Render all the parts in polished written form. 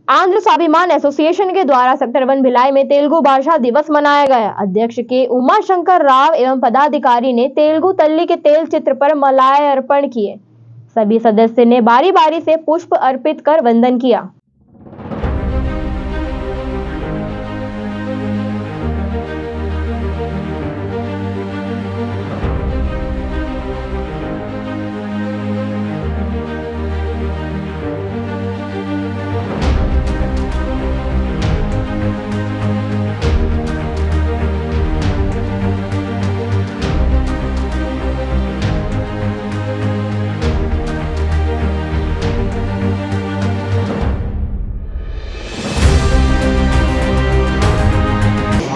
आंध्र स्वाभिमान एसोसिएशन के द्वारा सेक्टर 1 भिलाई में तेलुगु भाषा दिवस मनाया गया। अध्यक्ष के उमाशंकर राव एवं पदाधिकारी ने तेलुगु तल्ली के तेल चित्र पर मालाएं अर्पण किए। सभी सदस्य ने बारी बारी से पुष्प अर्पित कर वंदन किया।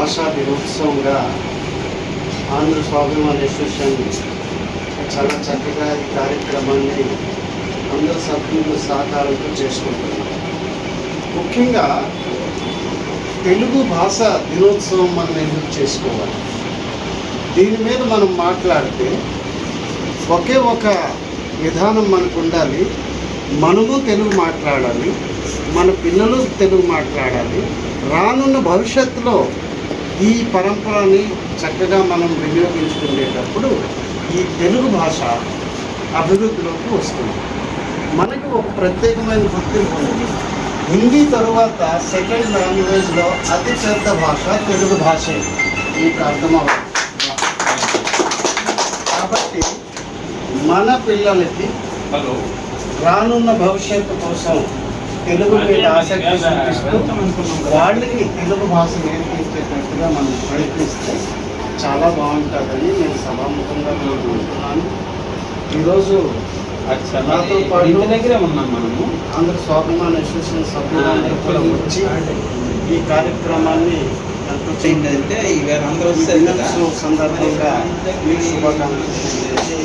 భాషా దినోత్సవంగా ఆంధ్ర స్వాభిమాన్ అసోసియేషన్ చాలా చక్కగా ఈ కార్యక్రమాన్ని అందరు సభ్యులు సహకారంతో చేసుకుంటున్నారు. ముఖ్యంగా తెలుగు భాష దినోత్సవం మనం ఎందుకు చేసుకోవాలి, దీని మీద మనం మాట్లాడితే ఒకే ఒక విధానం మనకు ఉండాలి. మనము తెలుగు మాట్లాడాలి, మన పిల్లలు తెలుగు మాట్లాడాలి. రానున్న భవిష్యత్తులో ఈ పరంపరని చక్కగా మనం వినియోగించుకునేటప్పుడు ఈ తెలుగు భాష అభివృద్ధిలోకి వస్తుంది. మనకి ఒక ప్రత్యేకమైన గుర్తింపు ఉంది. హిందీ తరువాత సెకండ్ లాంగ్వేజ్లో అతి పెద్ద భాష తెలుగు భాష. మీకు అర్థమవుతుంది. కాబట్టి మన పిల్లలకి రానున్న భవిష్యత్తు కోసం తెలుగు మీద ఆసక్తి చూపిస్తూ వాళ్ళకి తెలుగు భాష నేర్పించేటట్టుగా మనం ప్రయత్నిస్తే చాలా బాగుంటుందని నేను సభాముఖంగా కోరుకుంటున్నాను. ఈరోజు నాతో పాటు దగ్గరే ఉన్నాం. మనము ఆంధ్ర స్వాభిమాన్ అసోసియేషన్ సభ్యులందరూ కూడా వచ్చి ఈ కార్యక్రమాన్ని సందర్భంగా శుభాకాంక్షలు